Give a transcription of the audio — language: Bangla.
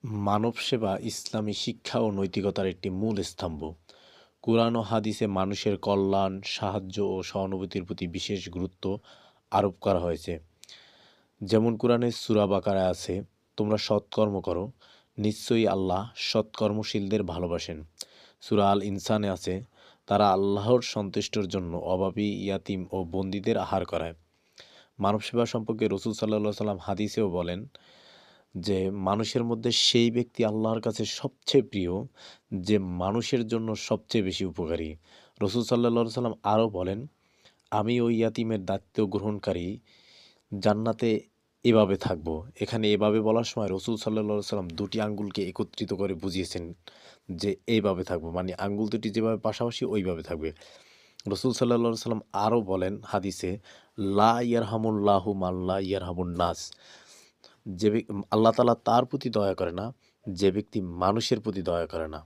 মানব সেবা ইসলামী শিক্ষা ও নৈতিকতার একটি মূল স্তম্ভ। কুরআন ও হাদিসে মানুষের কল্যাণ, সাহায্য ও সহানুভূতির প্রতি বিশেষ গুরুত্ব আরোপ করা হয়েছে। যেমন কুরআনের সূরা বাকারায় আছে, তোমরা সৎকর্ম করো, নিশ্চয়ই আল্লাহ সৎকর্মশীলদের ভালোবাসেন। সূরা আল ইনসানে আছে, তারা আল্লাহর সন্তুষ্টির জন্য অভাবী, ইয়াতীম ও বন্দীদের আহার করায়। মানব সেবা সম্পর্কে রাসূল সাল্লাল্লাহু সাল্লাম হাদিসেও বলেন যে মানুষের মধ্যে সেই ব্যক্তি আল্লাহর কাছে সবচেয়ে প্রিয় যে মানুষের জন্য সবচেয়ে বেশি উপকারী। রাসূল সাল্লাল্লাহু আলাইহি সাল্লাম আরও বলেন, আমি ওই ইয়াতীমের দায়িত্ব গ্রহণকারী জান্নাতে এভাবে থাকব। এখানে এভাবে বলার সময় রাসূল সাল্লাল্লাহু আলাইহি সাল্লাম দুটি আঙ্গুলকে একত্রিত করে বুঝিয়েছেন যে এইভাবে থাকবো, মানে আঙ্গুল দুটি যেভাবে পাশাপাশি ওইভাবে থাকবে। রাসূল সাল্লাল্লাহু আলাইহি সাল্লাম আরও বলেন হাদিসে, লা ইয়ারহামুল্লাহু মান লা ইয়ারহামুন নাস, আল্লাহ তাআলা তার প্রতি দয়া করে না যে ব্যক্তি মানুষের প্রতি দয়া করে না।